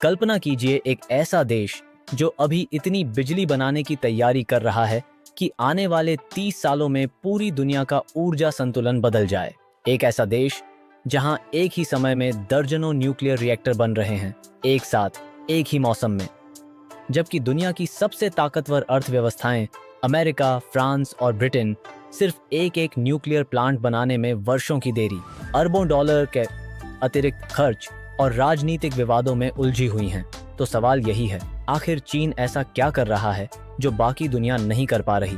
कल्पना कीजिए एक ऐसा देश जो अभी इतनी बिजली बनाने की तैयारी कर रहा है कि आने वाले 30 सालों में पूरी दुनिया का ऊर्जा संतुलन बदल जाए। एक ऐसा देश जहां एक ही समय में दर्जनों न्यूक्लियर रिएक्टर बन रहे हैं एक साथ एक ही मौसम में, जबकि दुनिया की सबसे ताकतवर अर्थव्यवस्थाएं अमेरिका, फ्रांस और ब्रिटेन सिर्फ एक एक न्यूक्लियर प्लांट बनाने में वर्षों की देरी, अरबों डॉलर के अतिरिक्त खर्च और राजनीतिक विवादों में उलझी हुई हैं। तो सवाल यही है, आखिर चीन ऐसा क्या कर रहा है जो बाकी दुनिया नहीं कर पा रही?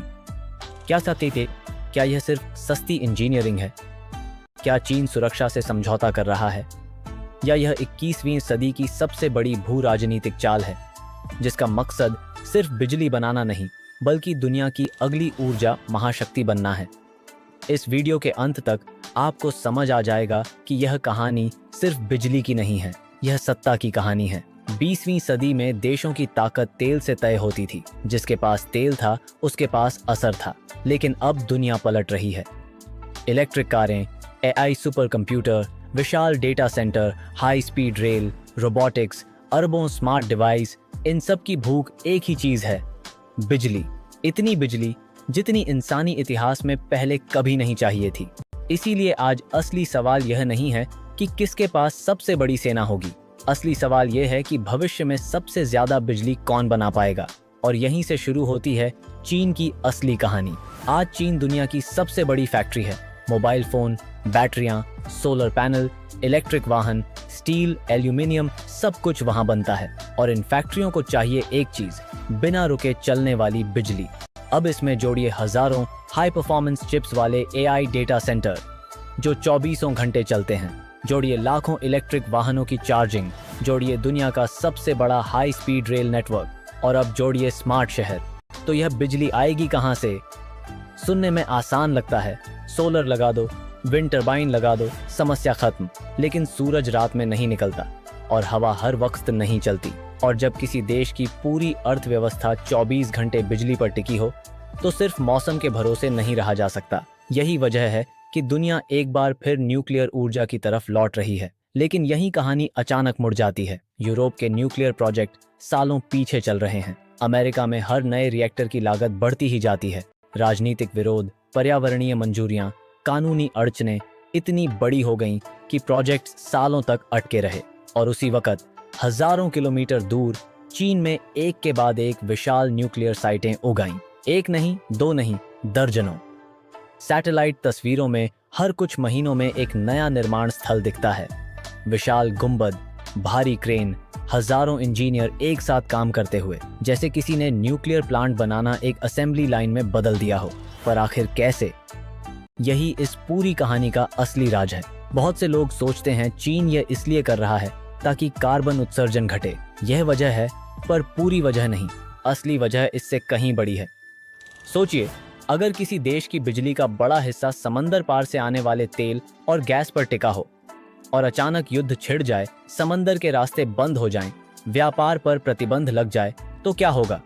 क्या यह सिर्फ सस्ती इंजीनियरिंग है? क्या चीन सुरक्षा से समझौता कर रहा है, या यह 21वीं सदी की सबसे बड़ी भू राजनीतिक चाल है जिसका मकसद सिर्फ बिजली बनाना नहीं बल्कि दुनिया की अगली ऊर्जा महाशक्ति बनना है? इस वीडियो के अंत तक आपको समझ आ जाएगा कि यह कहानी सिर्फ बिजली की नहीं है, यह सत्ता की कहानी है। 20वीं सदी में देशों की ताकत तेल से तय होती थी। जिसके पास तेल था उसके पास असर था। लेकिन अब दुनिया पलट रही है। इलेक्ट्रिक कारें, एआई सुपर कंप्यूटर, विशाल data centre, high speed rail, robotics, अरबों स्मार्ट डिवाइस, इन सब की भूख एक ही चीज है, बिजली। इतनी बिजली जितनी इंसानी इतिहास में पहले कभी नहीं चाहिए थी। इसीलिए आज असली सवाल यह नहीं है कि किसके पास सबसे बड़ी सेना होगी। असली सवाल यह है कि भविष्य में सबसे ज्यादा बिजली कौन बना पाएगा। और यहीं से शुरू होती है चीन की असली कहानी। आज चीन दुनिया की सबसे बड़ी फैक्ट्री है। मोबाइल फोन, बैटरियां, सोलर पैनल, इलेक्ट्रिक वाहन, स्टील, एल्यूमिनियम, सब कुछ वहां बनता है। और इन फैक्ट्रियों को चाहिए एक चीज, बिना रुके चलने वाली बिजली। अब इसमें जोड़िए हजारों हाई परफॉर्मेंस चिप्स वाले एआई डेटा सेंटर जो 24 घंटे चलते हैं, जोड़िए लाखों इलेक्ट्रिक वाहनों की चार्जिंग, जोड़िए दुनिया का सबसे बड़ा हाई स्पीड रेल नेटवर्क, और अब जोड़िए स्मार्ट शहर। तो यह बिजली आएगी कहां से? सुनने में आसान लगता है, सोलर लगा दो, विंड टर्बाइन लगा दो, समस्या खत्म। लेकिन सूरज रात में नहीं निकलता और हवा हर वक्त नहीं चलती। और जब किसी देश की पूरी अर्थव्यवस्था 24 घंटे बिजली पर टिकी हो तो सिर्फ मौसम के भरोसे नहीं रहा जा सकता। यही वजह है कि दुनिया एक बार फिर न्यूक्लियर ऊर्जा की तरफ लौट रही है। लेकिन यही कहानी अचानक मुड़ जाती है। यूरोप के न्यूक्लियर प्रोजेक्ट सालों पीछे चल रहे हैं। अमेरिका में हर नए रिएक्टर की लागत बढ़ती ही जाती है। राजनीतिक विरोध, पर्यावरणीय मंजूरियां, कानूनी अड़चनें इतनी बड़ी हो गईं कि प्रोजेक्ट सालों तक अटके रहे। और उसी वक्त हजारों किलोमीटर दूर चीन में एक के बाद एक विशाल न्यूक्लियर साइटें उगाईं। एक नहीं, दो नहीं, दर्जनों। सैटेलाइट तस्वीरों में हर कुछ महीनों में एक नया निर्माण स्थल दिखता है। विशाल गुंबद, भारी क्रेन, हजारों इंजीनियर एक साथ काम करते हुए, जैसे किसी ने न्यूक्लियर प्लांट बनाना एक असेंबली लाइन में बदल दिया हो। पर आखिर कैसे? यही इस पूरी कहानी का असली राज है। बहुत से लोग सोचते हैं चीन यह इसलिए कर रहा है ताकि कार्बन उत्सर्जन घटे। यह वजह है, पर पूरी वजह नहीं। असली वजह इससे कहीं बड़ी है। सोचिए, अगर किसी देश की बिजली का बड़ा हिस्सा समंदर पार से आने वाले तेल और गैस पर टिका हो और अचानक युद्ध छिड़ जाए, समंदर के रास्ते बंद हो जाएं, व्यापार पर प्रतिबंध लग जाए, तो क्या होगा?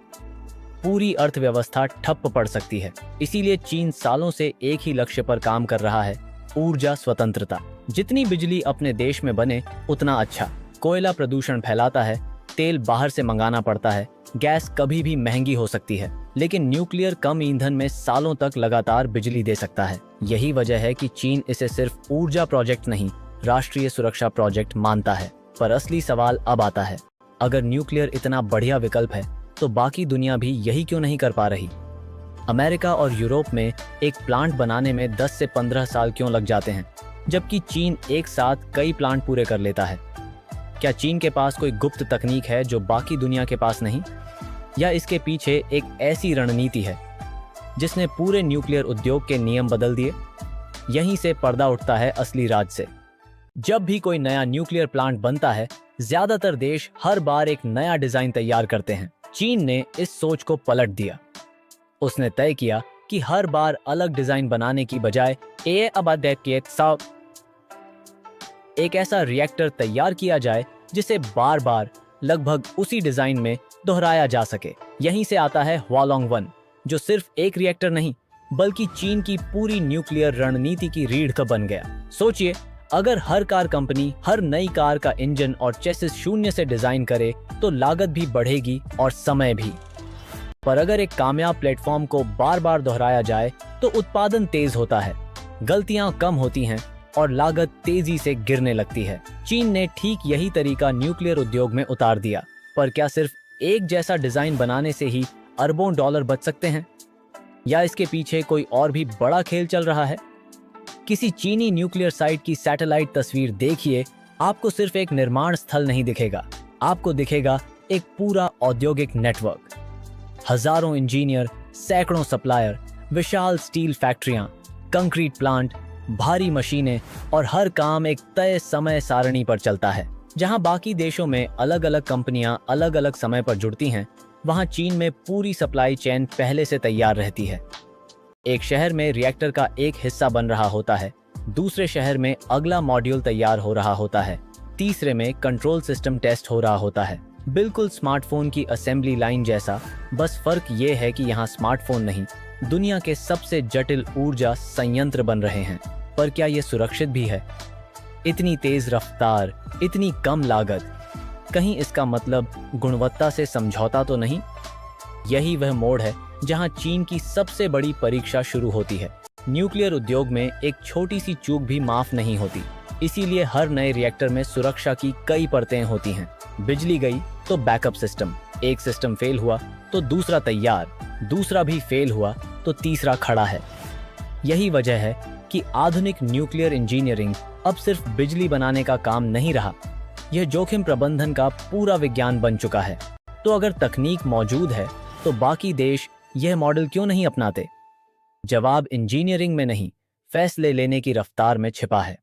पूरी अर्थव्यवस्था ठप पड़ सकती है। इसीलिए चीन सालों से एक ही लक्ष्य पर काम कर रहा है, ऊर्जा स्वतंत्रता। जितनी बिजली अपने देश में बने उतना अच्छा। कोयला प्रदूषण फैलाता है, तेल बाहर से मंगाना पड़ता है, गैस कभी भी महंगी हो सकती है। लेकिन न्यूक्लियर कम ईंधन में सालों तक लगातार बिजली दे सकता है। यही वजह है कि चीन इसे सिर्फ ऊर्जा प्रोजेक्ट नहीं, राष्ट्रीय सुरक्षा प्रोजेक्ट मानता है। पर असली सवाल अब आता है, अगर न्यूक्लियर इतना बढ़िया विकल्प है तो बाकी दुनिया भी यही क्यों नहीं कर पा रही? अमेरिका और यूरोप में एक प्लांट बनाने में 10 से 15 साल क्यों लग जाते हैं, जबकि चीन एक साथ कई प्लांट पूरे कर लेता है? क्या चीन के पास कोई गुप्त तकनीक है जो बाकी दुनिया के पास नहीं? या इसके पीछे एक ऐसी रणनीति है जिसने पूरे न्यूक्लियर उद्योग के नियम बदल दिए? यहीं से पर्दा उठता है असली राज से। जब भी कोई नया न्यूक्लियर प्लांट बनता है, ज्यादातर देश हर बार एक नया डिजाइन तैयार करते हैं। चीन ने इस सोच को पलट दिया। उसने तय किया कि हर बार अलग डिजाइन बनाने की बजाय एक ऐसा रिएक्टर तैयार किया जाए जिसे बार बार लगभग उसी डिजाइन में दोहराया जा सके। यहीं से आता है हुआलोंग 1, जो सिर्फ एक रिएक्टर नहीं बल्कि चीन की पूरी न्यूक्लियर रणनीति की रीढ़ का बन गया। सोचिए, अगर हर कार कंपनी हर नई कार का इंजन और चेसिस शून्य से डिजाइन करे तो लागत भी बढ़ेगी और समय भी। पर अगर एक कामयाब प्लेटफॉर्म को बार बार दोहराया जाए तो उत्पादन तेज होता है, गलतियां कम होती हैं और लागत तेजी से गिरने लगती है। चीन ने ठीक यही तरीका न्यूक्लियर उद्योग में उतार दिया। पर क्या सिर्फ एक जैसा डिजाइन बनाने से ही अरबों डॉलर बच सकते हैं, या इसके पीछे कोई और भी बड़ा खेल चल रहा है? किसी चीनी न्यूक्लियर साइट की सैटेलाइट तस्वीर देखिए, आपको सिर्फ एक निर्माण स्थल नहीं दिखेगा, आपको दिखेगा एक पूरा औद्योगिक नेटवर्क। हजारों इंजीनियर, सैकड़ों सप्लायर, विशाल स्टील फैक्ट्रियां, कंक्रीट प्लांट, भारी मशीनें और हर काम एक तय समय सारणी पर चलता है। जहां बाकी देशों में अलग अलग कंपनियां अलग अलग समय पर जुड़ती हैं, वहां चीन में पूरी सप्लाई चेन पहले से तैयार रहती है। एक शहर में रिएक्टर का एक हिस्सा बन रहा होता है, दूसरे शहर में अगला मॉड्यूल तैयार हो रहा होता है, तीसरे में कंट्रोल सिस्टम टेस्ट हो रहा होता है। बिल्कुल स्मार्टफोन की असेंबली लाइन जैसा, बस फर्क ये है कि यहाँ स्मार्टफोन नहीं, दुनिया के सबसे जटिल ऊर्जा संयंत्र बन रहे हैं। पर क्या ये सुरक्षित भी है? इतनी तेज रफ्तार, इतनी कम लागत, कहीं इसका मतलब गुणवत्ता से समझौता तो नहीं? यही वह मोड़ है जहां चीन की सबसे बड़ी परीक्षा शुरू होती है। न्यूक्लियर उद्योग में एक छोटी सी चूक भी माफ नहीं होती, इसीलिए हर नए रिएक्टर में सुरक्षा की कई परतें होती हैं। बिजली गई तो बैकअप सिस्टम, एक सिस्टम फेल हुआ तो दूसरा तैयार, दूसरा भी फेल हुआ तो तीसरा खड़ा है। यही वजह है कि आधुनिक न्यूक्लियर इंजीनियरिंग अब सिर्फ बिजली बनाने का काम नहीं रहा, यह जोखिम प्रबंधन का पूरा विज्ञान बन चुका है। तो अगर तकनीक मौजूद है तो बाकी देश यह मॉडल क्यों नहीं अपनाते? जवाब इंजीनियरिंग में नहीं, फैसले लेने की रफ्तार में छिपा है।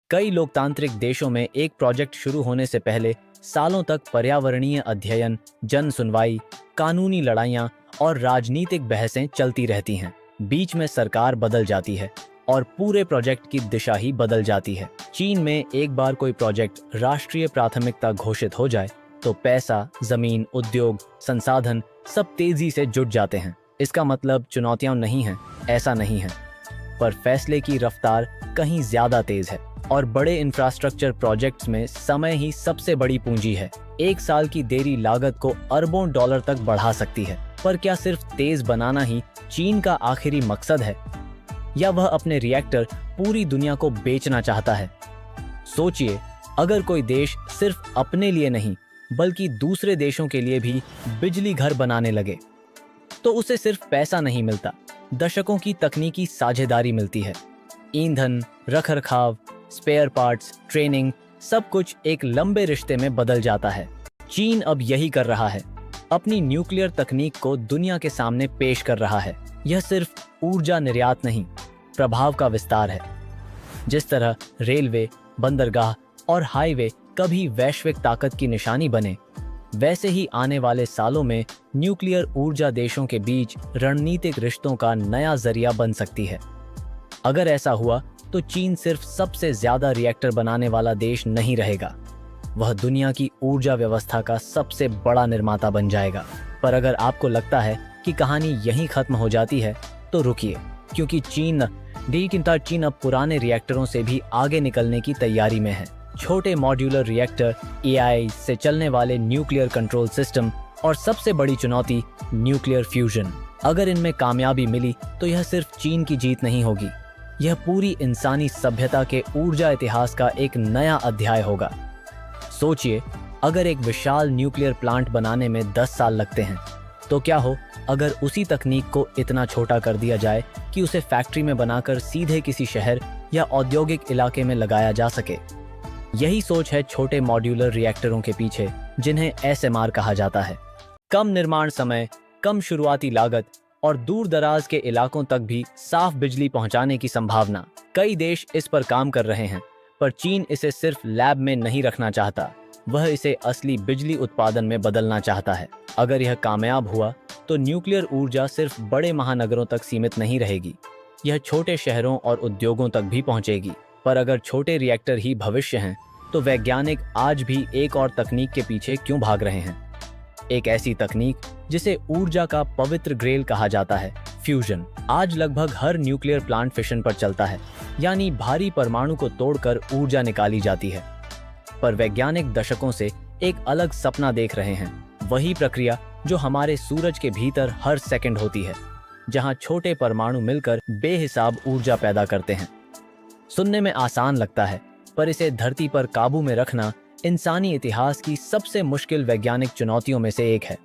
कई लोकतांत्रिक देशों में एक प्रोजेक्ट शुरू होने से पहले सालों तक पर्यावरणीय अध्ययन, जन सुनवाई, कानूनी लड़ाइयां और राजनीतिक बहसें चलती रहती हैं। बीच में सरकार बदल जाती है और पूरे प्रोजेक्ट की दिशा ही बदल जाती है। चीन में एक बार कोई प्रोजेक्ट राष्ट्रीय प्राथमिकता घोषित हो जाए तो पैसा, जमीन, उद्योग, संसाधन सब तेजी से जुट जाते हैं। इसका मतलब चुनौतियां नहीं हैं, ऐसा नहीं है, पर फैसले की रफ्तार कहीं ज्यादा तेज है। और बड़े इंफ्रास्ट्रक्चर प्रोजेक्ट्स में समय ही सबसे बड़ी पूंजी है। एक साल की देरी लागत को अरबों डॉलर तक बढ़ा सकती है। पर क्या सिर्फ तेज बनाना ही चीन का आखिरी मकसद है, या वह अपने रिएक्टर पूरी दुनिया को बेचना चाहता है? सोचिए, अगर कोई देश सिर्फ अपने लिए नहीं बल्कि दूसरे देशों के लिए भी बिजली घर बनाने लगे, तो उसे सिर्फ पैसा नहीं मिलता, दशकों की तकनीकी साझेदारी मिलती है। ईंधन, रखरखाव, स्पेयर पार्ट्स, ट्रेनिंग, सब कुछ एक लंबे रिश्ते में बदल जाता है। चीन अब यही कर रहा है, अपनी न्यूक्लियर तकनीक को दुनिया के सामने पेश कर रहा है। यह सिर्फ ऊर्जा निर्यात नहीं, प्रभाव का विस्तार है। जिस तरह रेलवे, बंदरगाह और हाईवे कभी वैश्विक ताकत की निशानी बने, वैसे ही आने वाले सालों में न्यूक्लियर ऊर्जा देशों के बीच रणनीतिक रिश्तों का नया जरिया बन सकती है। अगर ऐसा हुआ तो चीन सिर्फ सबसे ज्यादा रिएक्टर बनाने वाला देश नहीं रहेगा, वह दुनिया की ऊर्जा व्यवस्था का सबसे बड़ा निर्माता बन जाएगा। पर अगर आपको लगता है कि कहानी यहीं खत्म हो जाती है तो रुकिए, क्योंकि चीन अब पुराने रिएक्टरों से भी आगे निकलने की तैयारी में है। छोटे मॉड्यूलर रिएक्टर, एआई से चलने वाले न्यूक्लियर कंट्रोल सिस्टम और सबसे बड़ी चुनौती न्यूक्लियर फ्यूजन। अगर इनमें कामयाबी मिली तो यह सिर्फ चीन की जीत नहीं होगी, यह पूरी इंसानी सभ्यता के ऊर्जा इतिहास का एक नया अध्याय होगा। सोचिए, अगर एक विशाल न्यूक्लियर प्लांट बनाने में 10 साल लगते हैं, तो क्या हो अगर उसी तकनीक को इतना छोटा कर दिया जाए कि उसे फैक्ट्री में बनाकर सीधे किसी शहर या औद्योगिक इलाके में लगाया जा सके। यही सोच है छोटे मॉड्यूलर रिएक्टरों के पीछे, जिन्हें एसएमआर कहा जाता है। कम निर्माण समय, कम शुरुआती लागत और दूर दराज के इलाकों तक भी साफ बिजली पहुंचाने की संभावना। कई देश इस पर काम कर रहे हैं, पर चीन इसे सिर्फ लैब में नहीं रखना चाहता, वह इसे असली बिजली उत्पादन में बदलना चाहता है। अगर यह कामयाब हुआ तो न्यूक्लियर ऊर्जा सिर्फ बड़े महानगरों तक सीमित नहीं रहेगी, यह छोटे शहरों और उद्योगों तक भी पहुंचेगी। पर अगर छोटे रिएक्टर ही भविष्य हैं, तो वैज्ञानिक आज भी एक और तकनीक के पीछे क्यों भाग रहे हैं? एक ऐसी तकनीक जिसे ऊर्जा का पवित्र ग्रेल कहा जाता है, फ्यूजन। आज लगभग हर न्यूक्लियर प्लांट फिशन पर चलता है। यानी भारी परमाणु को तोड़कर ऊर्जा निकाली जाती है। पर वैज्ञानिक दशकों से एक अलग सपना देख रहे हैं, वही प्रक्रिया जो हमारे सूरज के भीतर हर सेकंड होती है, जहां छोटे परमाणु मिलकर बेहिसाब ऊर्जा पैदा करते हैं। सुनने में आसान लगता है, पर इसे धरती पर काबू में रखना इंसानी इतिहास की सबसे मुश्किल वैज्ञानिक चुनौतियों में से एक है।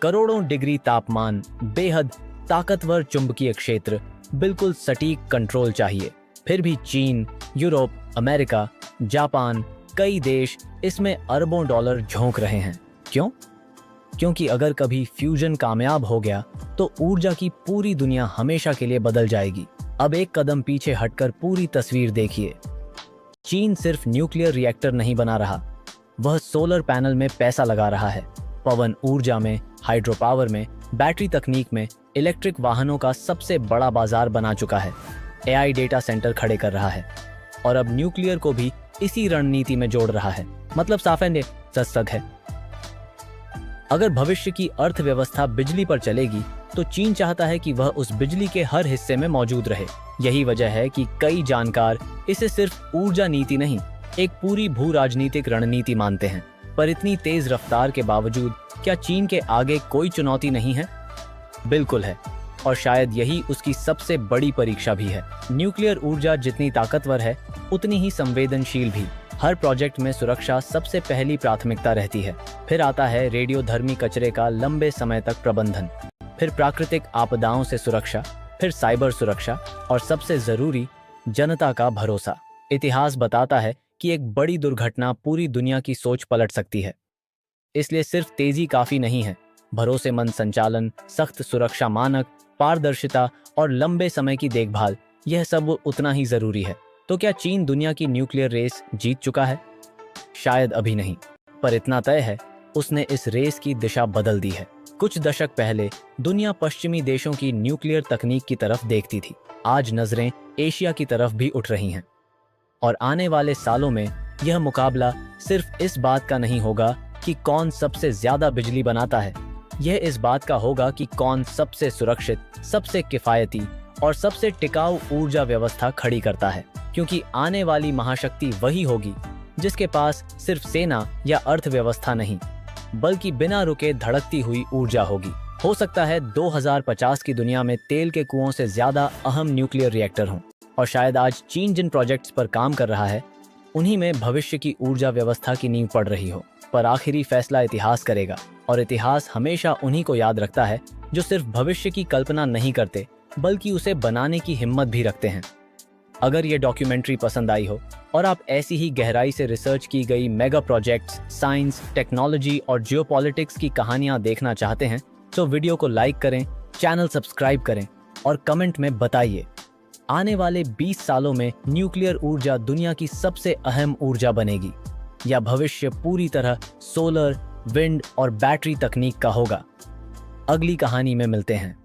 करोड़ों डिग्री तापमान, बेहद ताकतवर चुंबकीय क्षेत्र, बिल्कुल सटीक कंट्रोल चाहिए। फिर भी चीन, यूरोप, अमेरिका, जापान, कई देश इसमें अरबों डॉलर झोंक रहे हैं। क्यों? क्योंकि अगर कभी फ्यूजन कामयाब हो गया तो ऊर्जा की पूरी दुनिया हमेशा के लिए बदल जाएगी। अब एक कदम पीछे हटकर पूरी तस्वीर देखिए। चीन सिर्फ न्यूक्लियर रिएक्टर नहीं बना रहा, वह सोलर पैनल में पैसा लगा रहा है, पवन ऊर्जा में, हाइड्रो पावर में, बैटरी तकनीक में, इलेक्ट्रिक वाहनों का सबसे बड़ा बाजार बना चुका है, एआई डेटा सेंटर खड़े कर रहा है और अब न्यूक्लियर को भी इसी रणनीति में जोड़ रहा है। मतलब साफ है, सस्तक है। अगर भविष्य की अर्थव्यवस्था बिजली पर चलेगी तो चीन चाहता है कि वह उस बिजली के हर हिस्से में मौजूद रहे। यही वजह है कि कई जानकार इसे सिर्फ ऊर्जा नीति नहीं, एक पूरी भू राजनीतिक रणनीति मानते हैं। पर इतनी तेज रफ्तार के बावजूद क्या चीन के आगे कोई चुनौती नहीं है? बिल्कुल है, और शायद यही उसकी सबसे बड़ी परीक्षा भी है। न्यूक्लियर ऊर्जा जितनी ताकतवर है, उतनी ही संवेदनशील भी। हर प्रोजेक्ट में सुरक्षा सबसे पहली प्राथमिकता रहती है। फिर आता है रेडियोधर्मी कचरे का लंबे समय तक प्रबंधन, फिर प्राकृतिक आपदाओं से सुरक्षा, फिर साइबर सुरक्षा और सबसे जरूरी जनता का भरोसा। इतिहास बताता है कि एक बड़ी दुर्घटना पूरी दुनिया की सोच पलट सकती है। इसलिए सिर्फ तेजी काफी नहीं है, भरोसेमंद संचालन, सख्त सुरक्षा मानक, पारदर्शिता और लंबे समय की देखभाल, यह सब उतना ही जरूरी है। तो क्या चीन दुनिया की न्यूक्लियर रेस जीत चुका है? शायद अभी नहीं, पर इतना तय है, उसने इस रेस की दिशा बदल दी है। कुछ दशक पहले दुनिया पश्चिमी देशों की न्यूक्लियर तकनीक की तरफ देखती थी। आज नजरें एशिया की तरफ भी उठ रही हैं। और आने वाले सालों में यह मुकाबला सिर्फ इस बात का नहीं होगा कि कौन सबसे ज्यादा बिजली बनाता है, यह इस बात का होगा कि कौन सबसे सुरक्षित, सबसे किफायती और सबसे टिकाऊ ऊर्जा व्यवस्था खड़ी करता है। क्योंकि आने वाली महाशक्ति वही होगी जिसके पास सिर्फ सेना या अर्थव्यवस्था नहीं, बल्कि बिना रुके धड़कती हुई ऊर्जा होगी। हो सकता है 2050 की दुनिया में तेल के कुओं से ज्यादा अहम न्यूक्लियर रिएक्टर हों, और शायद आज चीन जिन प्रोजेक्ट्स पर काम कर रहा है, उन्हीं में भविष्य की ऊर्जा व्यवस्था की नींव पड़ रही हो। पर आखिरी फैसला इतिहास करेगा, और इतिहास हमेशा उन्हीं को याद रखता है जो सिर्फ भविष्य की कल्पना नहीं करते, बल्कि उसे बनाने की हिम्मत भी रखते हैं। अगर ये डॉक्यूमेंट्री पसंद आई हो और आप ऐसी ही गहराई से रिसर्च की गई मेगा प्रोजेक्ट्स, साइंस, टेक्नोलॉजी और जियोपॉलिटिक्स की कहानियां देखना चाहते हैं, तो वीडियो को लाइक करें, चैनल सब्सक्राइब करें और कमेंट में बताइए, आने वाले 20 सालों में न्यूक्लियर ऊर्जा दुनिया की सबसे अहम ऊर्जा बनेगी, या भविष्य पूरी तरह सोलर, विंड और बैटरी तकनीक का होगा। अगली कहानी में मिलते हैं।